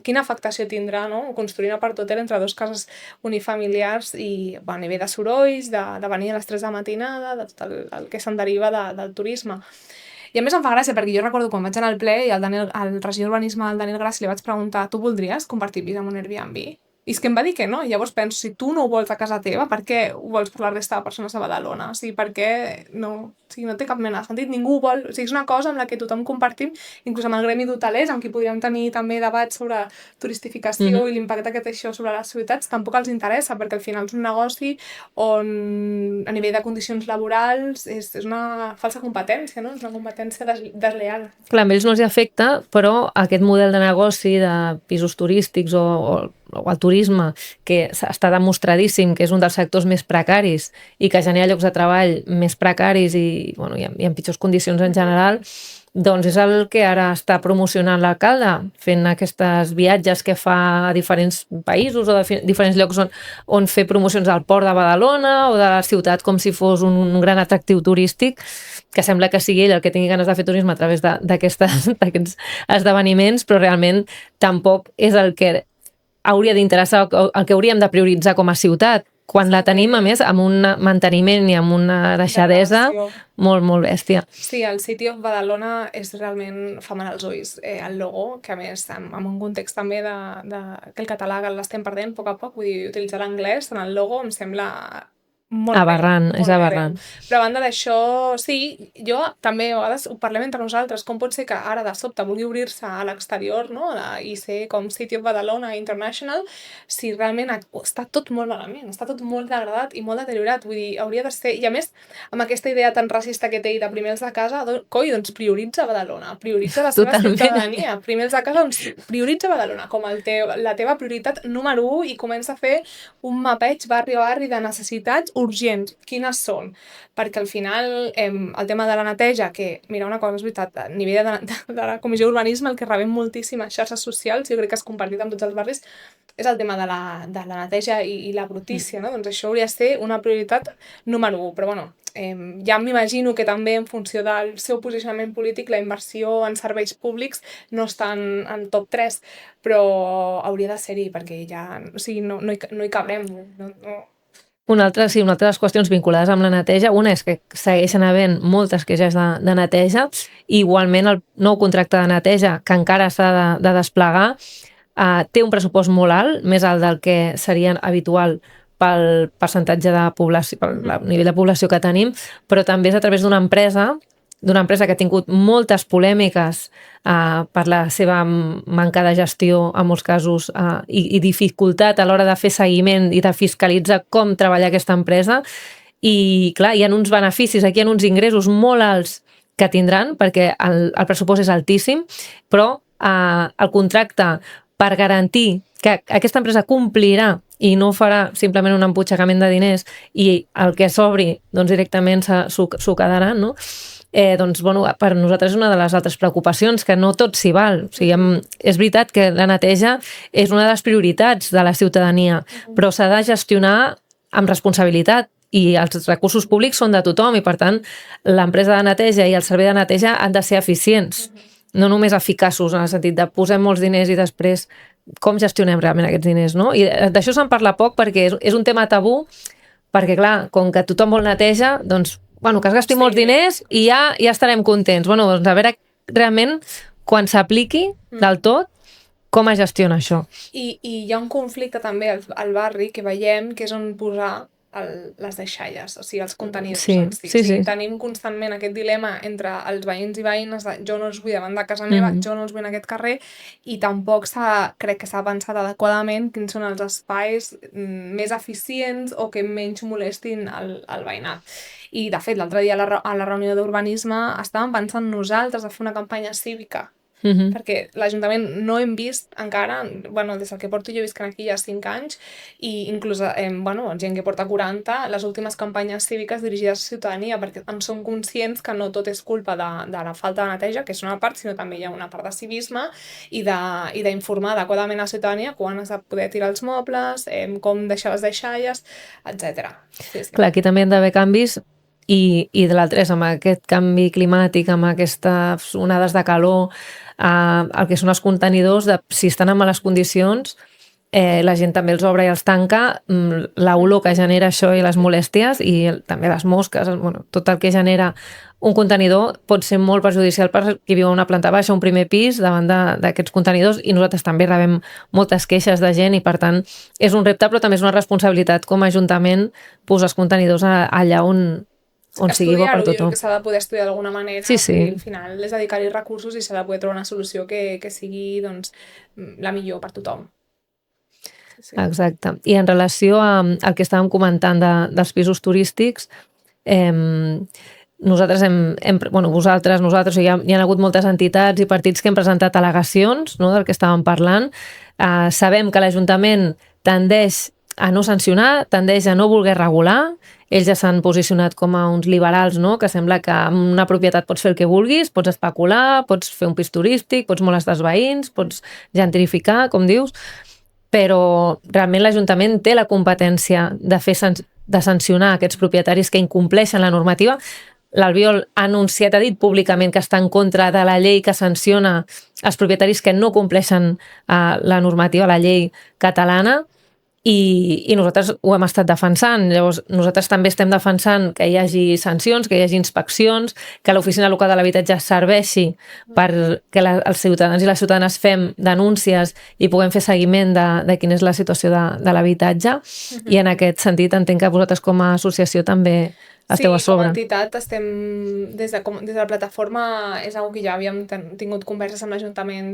quina afectació tindrà, no? Construir un apart-hotel entre dues cases unifamiliars i a nivell de sorolls, de venir a les 3 de la matinada, de tot el que se'n deriva del turisme. I a més em fa gràcia perquè jo recordo quan vaig anar al ple i al regidor d'Urbanisme, el Daniel Grassi, li vaig preguntar, tu voldries compartir pis amb un Airbnb? I és que em va dir que no. Llavors penso, si tu no ho vols a casa teva, per què ho vols per la resta de persones a Badalona? O sigui, per què no? O sigui, no té cap mena de sentit. Ningú ho vol. O sigui, és una cosa amb la que tothom compartim, inclús amb el gremi d'hotelers, amb qui podríem tenir també debats sobre turistificació i l'impacte que té això sobre les ciutats, tampoc els interessa, perquè al final és un negoci on, a nivell de condicions laborals, és una falsa competència, no? És una competència desleal. Clar, a ells no els afecta, però aquest model de negoci de pisos turístics o el turisme, que està demostradíssim que és un dels sectors més precaris i que genera llocs de treball més precaris i en pitjors condicions en general, doncs és el que ara està promocionant l'alcalde, fent aquests viatges que fa a diferents països o a diferents llocs on fer promocions al port de Badalona o de la ciutat com si fos un gran atractiu turístic, que sembla que sigui ell el que tingui ganes de fer turisme a través d'aquests esdeveniments, però realment tampoc és el que hauria d'interessar, el que hauríem de prioritzar com a ciutat, quan la tenim, a més, amb un manteniment i amb una deixadesa molt, molt bèstia. Sí, el City of Badalona és realment fa mal als ulls. El logo, que a més, en un context també que el català l'estem perdent a poc, vull dir, utilitzar l'anglès en el logo em sembla molt aberrant, és aberrant. Però a banda d'això, sí, jo també a vegades ho parlem entre nosaltres, com pot ser que ara de sobte vulgui obrir-se a l'exterior, no? I ser com City of Badalona International, si realment està tot molt malament, està tot molt degradat i molt deteriorat, vull dir, hauria de ser, i a més, amb aquesta idea tan racista que té i de primer els de casa, doncs prioritza Badalona, prioritza la seva ciutadania, primer els de casa, doncs prioritza Badalona com la teva prioritat número 1 i comença a fer un mapeig barri a barri de necessitats urgents. Quines són? Perquè al final el tema de la neteja, que, mira, una cosa és veritat, a nivell de la Comissió d'Urbanisme el que rebem moltíssimes xarxes socials, jo crec que és compartit amb tots els barris, és el tema de la neteja i la brutícia, no? Doncs això hauria de ser una prioritat número 1, però bueno, ja m'imagino que també en funció del seu posicionament polític la inversió en serveis públics no està en top 3, però hauria de ser-hi perquè ja, o sigui, no hi cabrem, no. Una altra de les qüestions vinculades amb la neteja, una és que segueixen havent moltes queixes de neteja, i igualment el nou contracte de neteja, que encara s'ha de desplegar, té un pressupost molt alt, més alt del que seria habitual pel percentatge de població, pel nivell de població que tenim, però també és a través d'una empresa que ha tingut moltes polèmiques per la seva manca de gestió, en molts casos, i dificultat a l'hora de fer seguiment i de fiscalitzar com treballar aquesta empresa, i clar, hi ha uns beneficis, aquí hi ha uns ingressos molt alts que tindran, perquè el pressupost és altíssim, però el contracte per garantir que aquesta empresa complirà i no farà simplement un emputxegament de diners i el que s'obri doncs directament s'ho quedaran, no? Doncs, bueno, per nosaltres és una de les altres preocupacions, que no tot s'hi val. O sigui, és veritat que la neteja és una de les prioritats de la ciutadania, però s'ha de gestionar amb responsabilitat i els recursos públics són de tothom i, per tant, l'empresa de neteja i el servei de neteja han de ser eficients, no només eficaços, en el sentit de posem molts diners i després com gestionem realment aquests diners, no? I d'això se'n parla poc perquè és un tema tabú, perquè, clar, com que tothom vol neteja, doncs, bueno, que es gasti molts diners i ja estarem contents. Bueno, doncs a veure realment, quan s'apliqui del tot, com es gestiona això. I hi ha un conflicte també al barri que veiem, que és on posar les deixalles, o sigui, els contenidors. Sí. Tenim constantment aquest dilema entre els veïns i veïnes de jo no els vull davant de casa meva, jo no els vull en aquest carrer, i tampoc crec que s'ha pensat adequadament quins són els espais més eficients o que menys molestin el veïnat. I, de fet, l'altre dia a la reunió d'urbanisme estàvem pensant nosaltres de fer una campanya cívica, perquè l'Ajuntament no hem vist encara, bueno, des del que porto jo visquent aquí ja 5 anys, i inclús gent que porta 40, les últimes campanyes cíviques dirigides a la ciutadania, perquè en som conscients que no tot és culpa de la falta de neteja, que és una part, sinó també hi ha una part de civisme i d'informar adequadament a la ciutadania quan has de poder tirar els mobles, com deixar les deixalles, etc. Sí. Clar, aquí també han d'haver canvis. I de l'altre és amb aquest canvi climàtic, amb aquestes onades de calor, el que són els contenidors, si estan en males condicions, la gent també els obre i els tanca, l'olor que genera això i les molèsties i també les mosques, bueno, tot el que genera un contenidor pot ser molt perjudicial per qui viu a una planta baixa, un primer pis, davant d'aquests contenidors, i nosaltres també rebem moltes queixes de gent i, per tant, és un repte, però també és una responsabilitat com a Ajuntament posar els contenidors allà on sigui bo per tothom. Que s'ha de poder estudiar d'alguna manera, sí. I al final és dedicar-hi recursos i s'ha de poder trobar una solució que sigui doncs, la millor per tothom. Sí. Exacte. I en relació al que estàvem comentant dels pisos turístics, nosaltres nosaltres, hi ha hagut moltes entitats i partits que hem presentat al·legacions, no, del que estàvem parlant. Sabem que l'Ajuntament tendeix a no sancionar, tendeix a no voler regular. Ells ja s'han posicionat com a uns liberals, no? Que sembla que amb una propietat pots fer el que vulguis, pots especular, pots fer un pis turístic, pots molestar els veïns, pots gentrificar, com dius, però realment l'Ajuntament té la competència de sancionar aquests propietaris que incompleixen la normativa. L'Albiol ha dit públicament que està en contra de la llei que sanciona els propietaris que no compleixen la normativa, la llei catalana, i nosaltres ho hem estat defensant. Llavors, nosaltres també estem defensant que hi hagi sancions, que hi hagi inspeccions, que l'Oficina Local de l'Habitatge serveixi perquè els ciutadans i les ciutadanes fem denúncies i puguem fer seguiment de quina és la situació de l'habitatge. I en aquest sentit entenc que vosaltres com a associació també esteu a sobre. Sí, com a entitat estem, des de la plataforma, és una que ja havíem tingut converses amb l'Ajuntament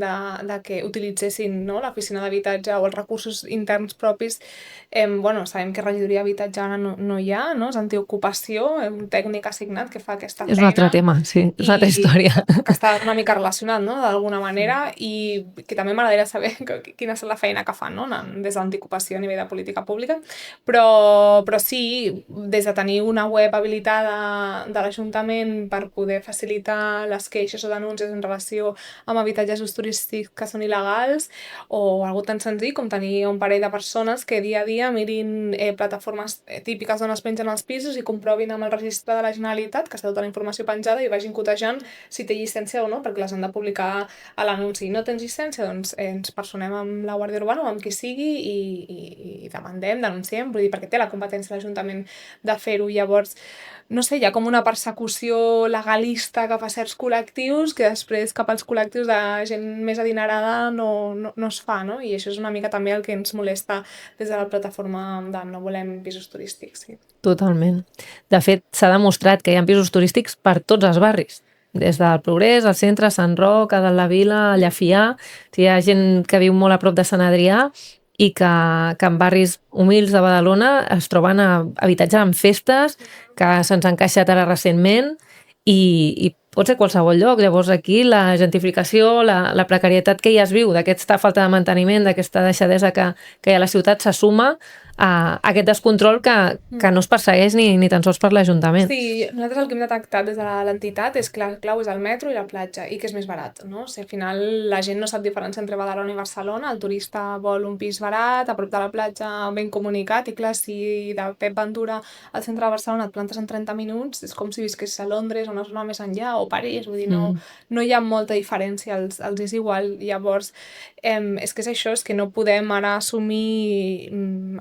de que utilitzessin, no, l'oficina d'habitatge o els recursos interns propis. Sabem que regidoria d'habitatge ara no hi ha, no? És antiocupació, un tècnic assignat que fa aquesta feina. És un altre tema, sí, és una altra història. Que està una mica relacionat, no?, d'alguna manera, i que també m'agradaria saber quina és la feina que fan, no?, des de l'antiocupació a nivell de política pública, però sí, des de tenir una web habilitada de l'Ajuntament per poder facilitar les queixes o denúncies en relació amb habitatges turístics que són il·legals, o algo tan senzill com tenir un parell de persones que dia a dia mirin plataformes típiques on es pengen els pisos i comprovin amb el registre de la Generalitat que està tota la informació penjada i vagin cotejant si té llicència o no, perquè les han de publicar a l'anunci. No tens llicència? Doncs ens personem amb la Guàrdia Urbana o amb qui sigui i demandem, denunciem, vull dir, perquè té la competència l'Ajuntament de fer-ho. Llavors, no sé, hi ha com una persecució legalista cap a certs col·lectius que després cap als col·lectius de gent més adinerada no es fa, no? I això és una mica també el que ens molesta des de la plataforma de No Volem Pisos Turístics. Sí. Totalment. De fet, s'ha demostrat que hi ha pisos turístics per tots els barris, des del Progrés, al centre, Sant Roc, a Dalt la Vila, a Llafià. Hi ha gent que viu molt a prop de Sant Adrià i que en barris humils de Badalona es troben habitatges amb festes que se'ns han encaixat ara recentment i pot ser qualsevol lloc. Llavors aquí la gentrificació, la precarietat que ja es viu, d'aquesta falta de manteniment, d'aquesta deixadesa que hi ha a la ciutat, se suma a aquest descontrol que no es persegueix ni tan sols per l'Ajuntament. Sí, nosaltres el que hem detectat des de l'entitat és que la clau és el metro i la platja, i que és més barat, no? O sigui, al final la gent no sap diferenciar entre Badalona i Barcelona, el turista vol un pis barat, a prop de la platja, ben comunicat, i clar, si de Pep Ventura al centre de Barcelona et plantes en 30 minuts, és com si visqués a Londres o una zona més enllà, o París, vull dir, no hi ha molta diferència, els és igual. Llavors, és que és això, és que no podem ara assumir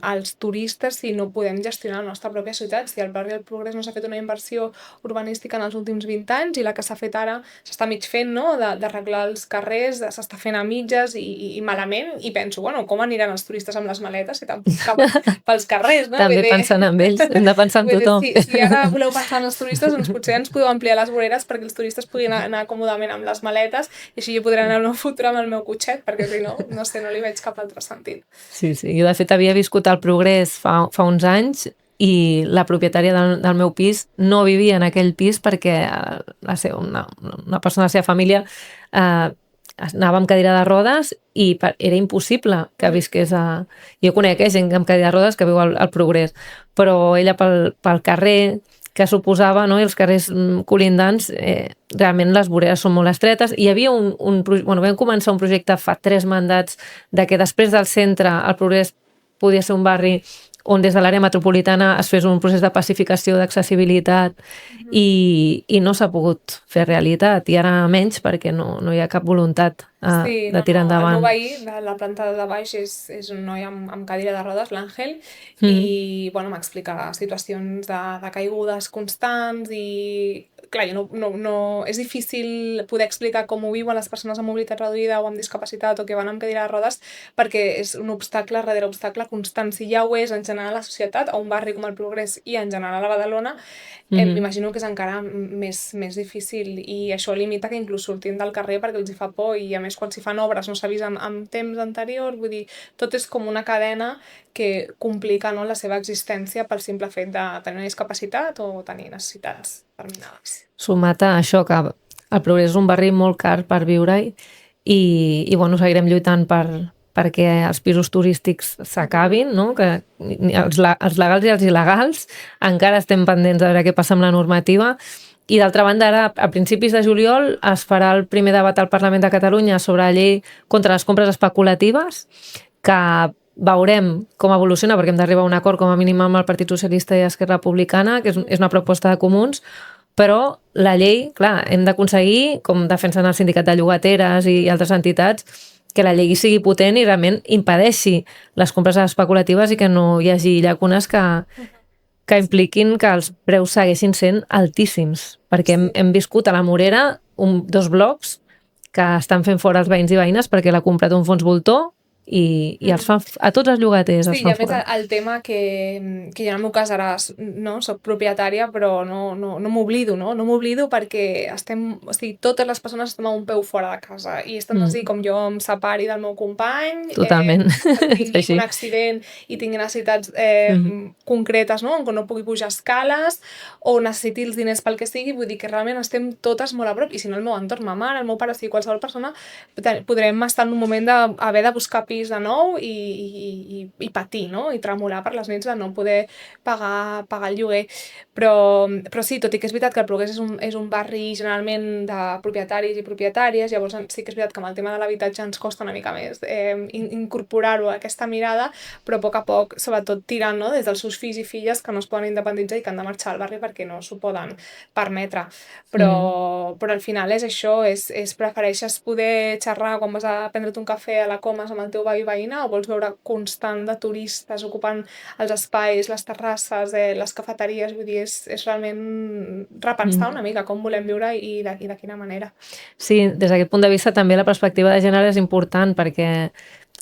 els turistes si no podem gestionar la nostra pròpia ciutat. Si al barri del Progrés no s'ha fet una inversió urbanística en els últims 20 anys i la que s'ha fet ara s'està mig fent, no?, d'arreglar els carrers, s'està fent a mitges i malament, i penso, bueno, com aniran els turistes amb les maletes si tampoc caben pels carrers, no? També pensant en ells, hem de pensar en tothom. Si ara voleu pensar en els turistes, doncs potser ens podeu ampliar les voreres perquè els turistes puguin anar còmodament amb les maletes i així jo podré anar en un futur amb el meu cotxet, perquè si no, no sé, no li veig cap altre sentit. Sí, jo de fet havia viscut al Progrés fa uns anys i la propietària del meu pis no vivia en aquell pis perquè una persona de la seva família anava amb cadira de rodes i era impossible que visqués Jo conec gent amb cadira de rodes que viu al Progrés, però ella pel carrer que suposava, no? I els carrers colindants, realment les voreres són molt estretes. Hi havia vam començar un projecte fa 3 mandats de que després del centre el Progrés podia ser un barri on des de l'àrea metropolitana es fes un procés de pacificació, d'accessibilitat i no s'ha pogut fer realitat, i ara menys perquè no hi ha cap voluntat de tirar endavant. El meu veí, de la planta de baix, és un noi amb cadira de rodes, l'Àngel, i m'explica situacions de caigudes constants i clar, és difícil poder explicar com ho viuen les persones amb mobilitat reduïda o amb discapacitat o que van amb cadira de rodes perquè és un obstacle darrere obstacle constant. Si ja ho és en general a la societat, a un barri com el Progrés i en general a Badalona, m'imagino que és encara més difícil, i això limita que inclús surtin del carrer perquè els hi fa por, i a més quan s'hi fan obres no s'avisa amb temps anterior, vull dir, tot és com una cadena que complica, no, la seva existència pel simple fet de tenir una discapacitat o tenir necessitats determinades. Sumat a això, que el Progrés és un barri molt car per viure-hi i seguirem lluitant perquè els pisos turístics s'acabin, no? Que els legals i els il·legals encara estem pendents de veure què passa amb la normativa. I d'altra banda, ara, a principis de juliol, es farà el primer debat al Parlament de Catalunya sobre la llei contra les compres especulatives, que veurem com evoluciona, perquè hem d'arribar a un acord com a mínim amb el Partit Socialista i Esquerra Republicana, que és una proposta de comuns, però la llei, clar, hem d'aconseguir, com defensen el sindicat de llogateres i altres entitats, que la llei sigui potent i realment impedeixi les compres especulatives i que no hi hagi llacunes que impliquin que els preus segueixin sent altíssims, perquè hem viscut a la Morera 2 blocs que estan fent fora els veïns i veïnes perquè l'ha comprat un fons voltor i els fan, a tots els llogaters els fan fora. Sí, i a més el tema que jo en el meu cas ara soc propietària, però no m'oblido, no m'oblido perquè totes les persones estem a un peu fora de casa, i és tant així com jo em separi del meu company, totalment. Tingui un accident i tingui necessitats concretes, no?, on no pugui pujar escales o necessiti els diners pel que sigui, vull dir que realment estem totes molt a prop, i si no el meu entorn, ma mare, el meu pare, qualsevol persona, podrem estar en un moment d'haver de buscar pis de nou i patir, no?, i tremolar per les nits de no poder pagar el lloguer. Però sí, tot i que és veritat que el Progrés és un barri generalment de propietaris i propietàries, llavors sí que és veritat que amb el tema de l'habitatge ens costa una mica més incorporar-ho a aquesta mirada, però a poc, sobretot tirant, no?, des dels seus fills i filles que no es poden independitzar i que han de marxar al barri perquè no s'ho poden permetre. Però al final és això, és prefereixes poder xerrar quan vas a prendre't un cafè a la Comas amb el teu veí veïna, o vols veure constant de turistes ocupant els espais, les terrasses, les cafeteries? Vull dir, és realment repensar una mica com volem viure i de quina manera. Sí, des d'aquest punt de vista també la perspectiva de gènere és important, perquè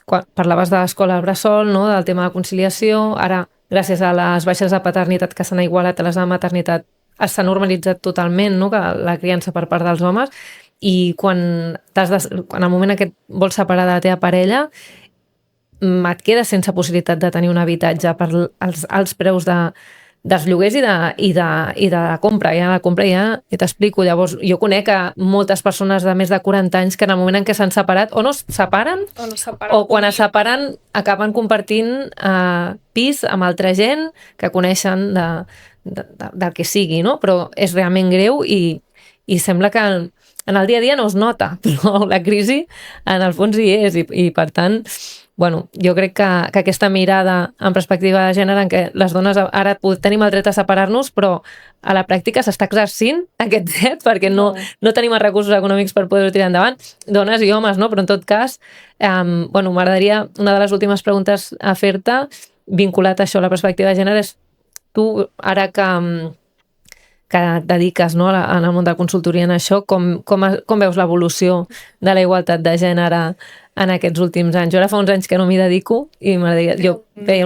quan parlaves de l'escola bressol, no?, del tema de conciliació, ara gràcies a les baixes de paternitat que s'han igualat a les de maternitat s'ha normalitzat totalment, no?, que la criança per part dels homes, i quan al moment aquest vols separar de la teva parella, et quedes sense possibilitat de tenir un habitatge per els preus dels lloguers i de la compra. La compra ja t'explico. Llavors, jo conec a moltes persones de més de 40 anys que en el moment en què s'han separat o no es separen o quan es separen acaben compartint pis amb altra gent que coneixen del que sigui, no? Però és realment greu i sembla que en el dia a dia no es nota, però la crisi en el fons hi és i per tant, bueno, jo crec que aquesta mirada en perspectiva de gènere en què les dones ara tenim el dret a separar-nos, però a la pràctica s'està exercint aquest dret perquè no tenim els recursos econòmics per poder-ho tirar endavant, dones i homes, no? Però en tot cas, bueno, m'agradaria, una de les últimes preguntes a fer-te, vinculat a això, a la perspectiva de gènere, és tu, ara que et dediques, no, en el món de la consultoria en això, com veus l'evolució de la igualtat de gènere en aquests últims anys? Jo ara fa uns anys que no m'hi dedico i jo veia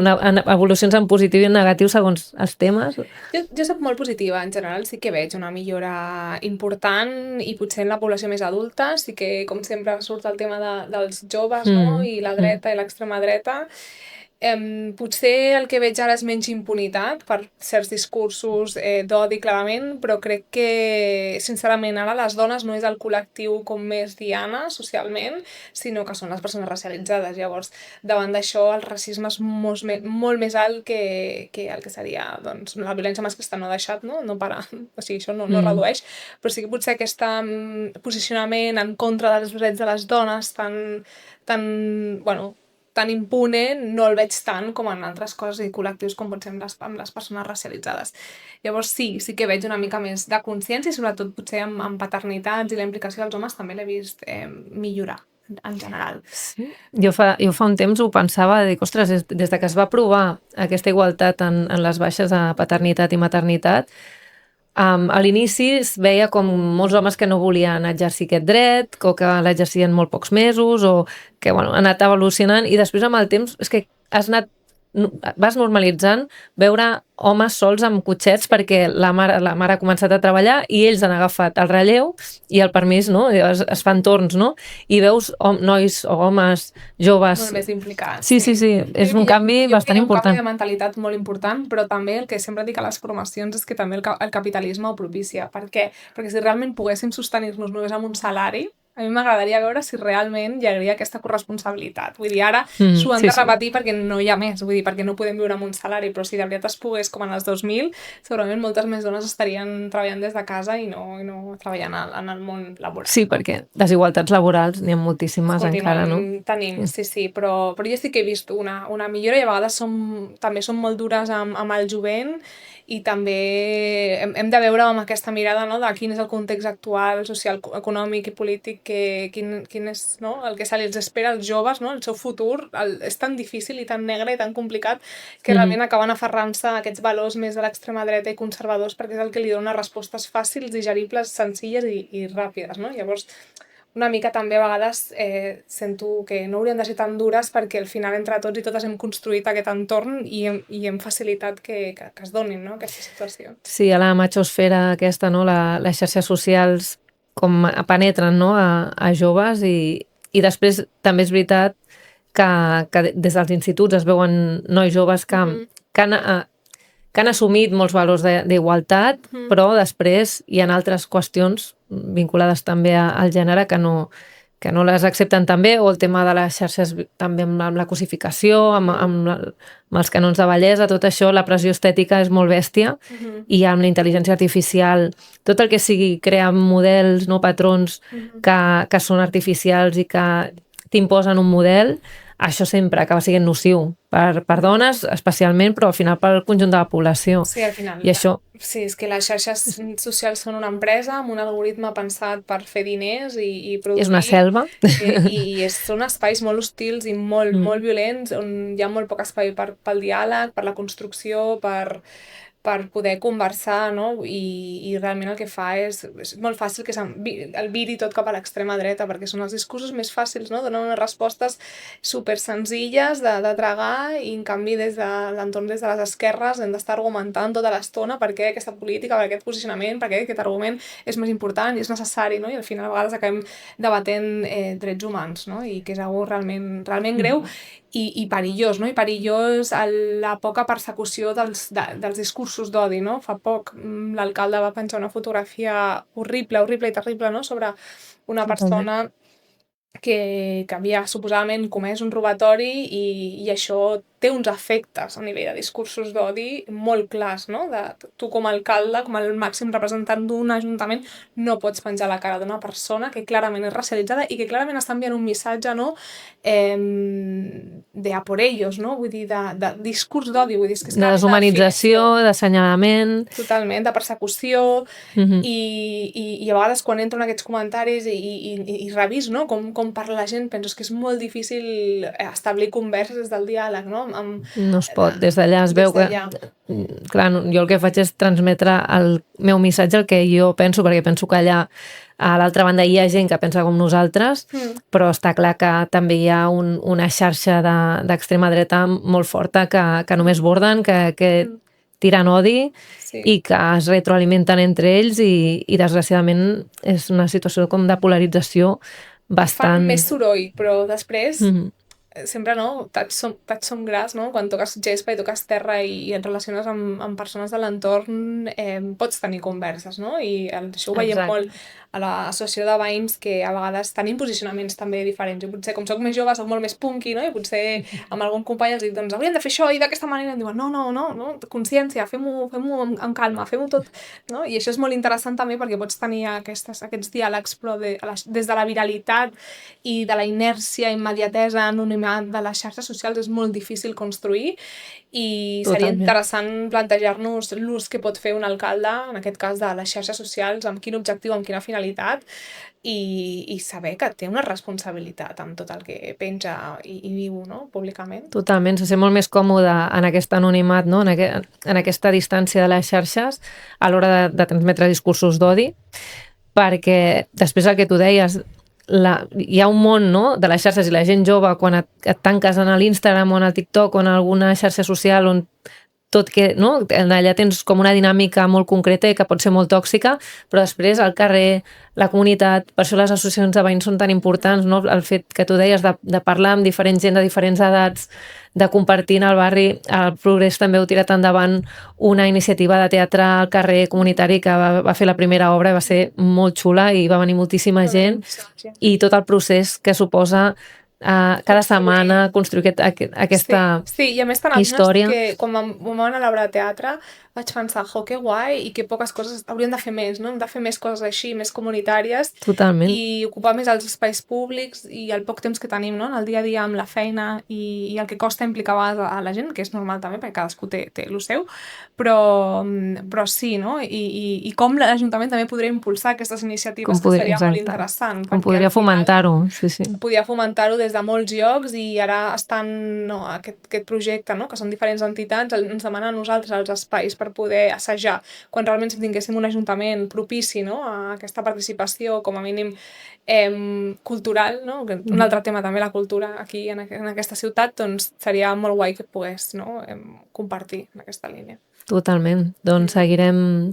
evolucions en positiu i en negatiu segons els temes. Jo soc molt positiva, en general sí que veig una millora important i potser en la població més adulta, sí que com sempre surt el tema dels joves, no? I la dreta i l'extrema dreta. Potser el que veig ara és menys impunitat per certs discursos d'odi clarament, però crec que sincerament ara les dones no és el col·lectiu com més diana socialment, sinó que són les persones racialitzades. Llavors, davant d'això el racisme és molt més alt que el que seria, doncs, la violència masclista no ha deixat, no para, o sigui, això no redueix, però sí que potser aquest posicionament en contra dels drets de les dones tan impune, no el veig tant com en altres coses i col·lectius com pot ser amb les persones racialitzades. Llavors sí que veig una mica més de consciència i sobretot potser amb paternitats i la implicació dels homes també l'he vist millorar en general. Sí. Jo fa un temps ho pensava, dic, ostres, des de que es va aprovar aquesta igualtat en les baixes de paternitat i maternitat, a l'inici es veia com molts homes que no volien exercir aquest dret o que l'exercien molt pocs mesos o que ha anat evolucionant i després amb el temps és que vas normalitzant veure homes sols amb cotxets perquè la mare ha començat a treballar i ells han agafat el relleu i el permís, no? Es fan torns, no? I veus nois o homes joves... Molt més implicats. Sí, és un canvi bastant important. Un canvi de mentalitat molt important, però també el que sempre dic a les formacions és que també el capitalisme ho propicia. Per què? Perquè si realment poguéssim sostenir-nos només amb un salari, a mi m'agradaria veure si realment hi hauria aquesta corresponsabilitat. Vull dir, ara s'ho han de repetir perquè no hi ha més, vull dir, perquè no podem viure amb un salari, però si de veritat es pogués com en els 2000, segurament moltes més dones estarien treballant des de casa i no treballant en el món laboral. Sí, perquè desigualtats laborals n'hi ha moltíssimes encara, no? Tenim, sí, però jo sí que he vist una millora i a vegades també som molt dures amb el jovent i també hem de veure amb aquesta mirada, no, de quin és el context actual, social, econòmic i polític, quin és, no, el que se li espera als joves, no, el seu futur és tan difícil i tan negre i tan complicat que realment acaben aferrant-se a aquests valors més de l'extrema dreta i conservadors perquè és el que li dona respostes fàcils, digeribles, senzilles i ràpides, no? Llavors, una mica també a vegades sento que no haurien de ser tan dures perquè al final entre tots i totes hem construït aquest entorn i hem facilitat que es donin, no, aquesta situació. Sí, a la machosfera aquesta, no, les xarxes socials com penetren, no, a joves i després també és veritat que des dels instituts es veuen nois joves que han assumit molts valors d'igualtat, però després hi ha altres qüestions vinculades també al gènere que no les accepten tan bé, o el tema de les xarxes també amb la cosificació, amb els canons de bellesa, tot això, la pressió estètica és molt bèstia, i amb la intel·ligència artificial, tot el que sigui crear models, no, patrons que són artificials i que t'imposen un model, això sempre acaba sent nociu per dones especialment, però al final pel conjunt de la població. Sí, al final. I això... Sí, és que les xarxes socials són una empresa amb un algoritme pensat per fer diners i produir... És una selva. I són espais molt hostils i molt violents, on hi ha molt poc espai pel diàleg, per la construcció, per per poder conversar, no? I realment el que fa és molt fàcil que el viri tot cap a l'extrema dreta, perquè són els discursos més fàcils, no? Donen unes respostes super senzilles de tragar, i en canvi des de l'entorn, des de les esquerres, hem d'estar argumentant tota l'estona per què aquesta política, per aquest posicionament, per què aquest argument és més important i és necessari, no? I al final a vegades acabem debatent drets humans, no? I que és algo realment greu i perillós, no? I perillós la poca persecució dels discursos d'odi, no? Fa poc l'alcalde va penjar una fotografia horrible i terrible, no? Sobre una persona que havia suposadament comès un robatori i això té uns efectes a nivell de discursos d'odi molt clars, no? Tu com a alcalde, com el màxim representant d'un ajuntament, no pots penjar la cara d'una persona que clarament és racialitzada i que clarament està enviant un missatge, no? De a por ellos, no? Vull dir, de discurs d'odi, vull dir, és que de deshumanització, d'assenyalament... Totalment, de persecució, i a vegades quan entro en aquests comentaris i revís, no? Com parla la gent, penso que és molt difícil establir converses des del diàleg, no? No es pot, des d'allà es veu que... Clar, jo el que faig és transmetre el meu missatge, el que jo penso, perquè penso que allà a l'altra banda hi ha gent que pensa com nosaltres, però està clar que també hi ha una xarxa d'extrema dreta molt forta que només borden, que tiren odi i que es retroalimenten entre ells i desgraciadament és una situació com de polarització bastant... Fan més soroll, però després... sempre, no? Tots som gras, no? Quan toques gespa i toques terra i et relaciones amb persones de l'entorn, pots tenir converses, no? I això ho veiem molt a l'associació de veïns, que a vegades tenim posicionaments també diferents. Jo potser, com soc més jove, soc molt més punky, no? I potser amb algun company els dic, doncs hauríem de fer això i d'aquesta manera. Em diuen, no, consciència, fem-ho amb calma, fem-ho tot, no? I això és molt interessant també perquè pots tenir aquests diàlegs, però des de la viralitat i de la inèrcia, immediatesa, anonimat de les xarxes socials és molt difícil construir, i seria interessant plantejar-nos l'ús que pot fer un alcalde, en aquest cas de les xarxes socials, amb quin objectiu, amb quina finalitat, i saber que té una responsabilitat amb tot el que penja i viu, no? Públicament. Totalment, se sent molt més còmode en aquest anonimat, no? En aquesta distància de les xarxes a l'hora de transmetre discursos d'odi, perquè després el que tu deies, hi ha un món, no?, de les xarxes, i la gent jove, quan et tanques en l'Instagram o en el TikTok o en alguna xarxa social on tot que, no?, allà tens com una dinàmica molt concreta i que pot ser molt tòxica, però després al carrer, la comunitat, per això les associacions de veïns són tan importants, no?, el fet que tu deies de parlar amb diferent gent de diferents edats, de compartir en el barri. El Progrés també heu tirat endavant una iniciativa de teatre al carrer comunitari que va fer la primera obra, va ser molt xula i va venir moltíssima gent, i tot el procés que suposa cada setmana construir aquesta i a més història. Que quan vam anar a l'obra de teatre vaig pensar, que guai, i que poques coses hauríem de fer més, no? Hem de fer més coses així, més comunitàries. Totalment. I ocupar més els espais públics i el poc temps que tenim, no?, en el dia a dia amb la feina i el que costa implicar a la gent, que és normal també, perquè cadascú té el seu, però sí, no? I com l'Ajuntament també podria impulsar aquestes iniciatives, que seria molt interessant. Com podria fomentar-ho, sí. Podria fomentar-ho des de molts llocs, i ara estan aquest projecte, no?, que són diferents entitats, ens demanen a nosaltres els espais per poder assajar, quan realment si tinguéssim un ajuntament propici, no?, a aquesta participació, com a mínim cultural, no?, un altre tema també, la cultura aquí en aquesta ciutat, doncs seria molt guai que pogués, no?, compartir en aquesta línia. Totalment, doncs seguirem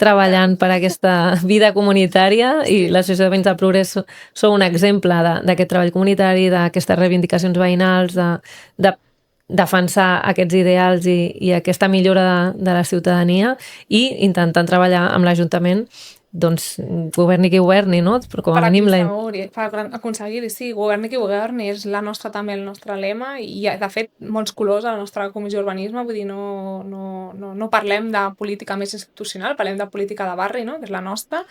treballant per aquesta vida comunitària, i l'Associació de Veïns del Progrés sou un exemple d'aquest treball comunitari, d'aquestes reivindicacions veïnals, de defensar aquests ideals i aquesta millora de la ciutadania, i intentant treballar amb l'Ajuntament, doncs governi qui governi, no? Però com a mínim per aconseguir-hi, sí, governi qui governi, és també el nostre lema, i de fet molts colors a la nostra comissió d'urbanisme, vull dir, no parlem de política més institucional, parlem de política de barri, no?, que és la nostra,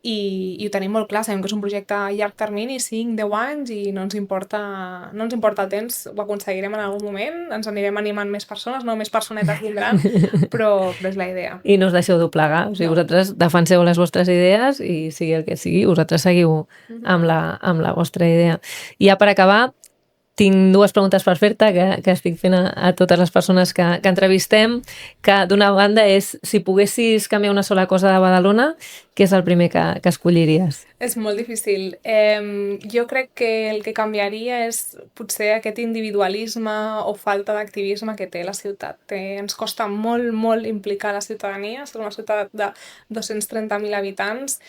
i ho tenim molt clar, sabem que és un projecte a llarg termini, 5-10 anys, i no ens importa el temps, ho aconseguirem en algun moment, ens anirem animant més persones, no més personetes vindran, però és la idea. I no us deixeu doblegar, o sigui, vosaltres defenseu les vostres idees, i sigui el que sigui, vosaltres seguiu amb la vostra idea. I ja per acabar, tinc dues preguntes per fer-te que estic fent a totes les persones que entrevistem, que d'una banda és, si poguessis canviar una sola cosa de Badalona, què és el primer que escolliries? És molt difícil. Jo crec que el que canviaria és potser aquest individualisme o falta d'activisme que té la ciutat. Ens costa molt, molt implicar la ciutadania. Som una ciutat de 230.000 habitants.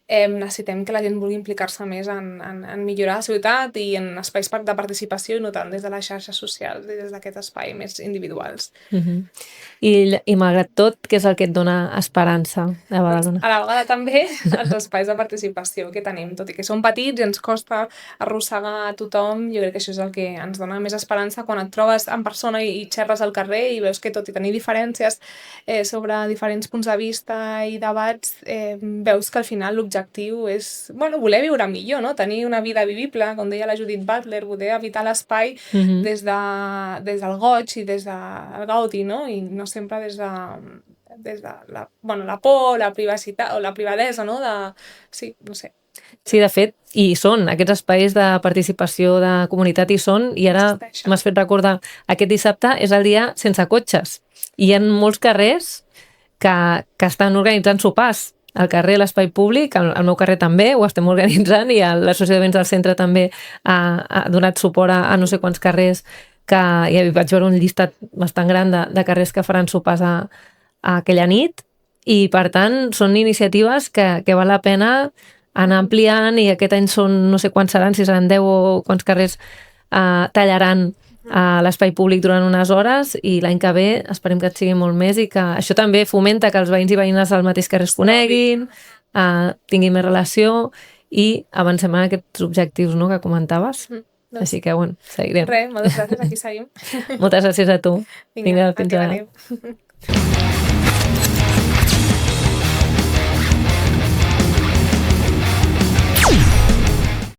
Necessitem que la gent vulgui implicar-se més en millorar la ciutat i en espais de participació i no tant des de les xarxes socials i des d'aquest espai més individuals. I malgrat tot, què és el que et dona esperança a Badalona? A la vegada també els espais de participació que tenim, tot i que són petits i ens costa arrossegar a tothom, jo crec que això és el que ens dona més esperança quan et trobes en persona i xerres al carrer i veus que tot i tenir diferències sobre diferents punts de vista i debats, veus que al final l'objectiu és, voler viure millor, no? Tenir una vida vivible, com deia la Judith Butler, poder habitar l'espai des del goig i des del gaudi, no? I no sempre des de la por, la privacitat o la privadesa, no? Sí, no sé. Sí, de fet, i són aquests espais de participació de comunitat i ara m'has fet recordar, aquest dissabte és el dia sense cotxes i hi ha molts carrers que estan organitzant sopars al carrer, a l'espai públic, al meu carrer també ho estem organitzant i l'Associació de Veïns del Centre també ha donat suport a no sé quants carrers que ja vaig veure un llistat bastant gran de carrers que faran sopars a aquella nit i per tant són iniciatives que val la pena anar ampliant i aquest any són no sé quants seran, si seran 10 o quants carrers tallaran a l'espai públic durant unes hores i l'any que ve esperem que et sigui molt més i que això també fomenta que els veïns i veïnes del mateix carrer es coneguin, tinguin més relació i avancem en aquests objectius, no?, que comentaves. Així que, seguirem. Res, moltes gràcies, aquí seguim. Moltes gràcies a tu. Vinga, fins ara.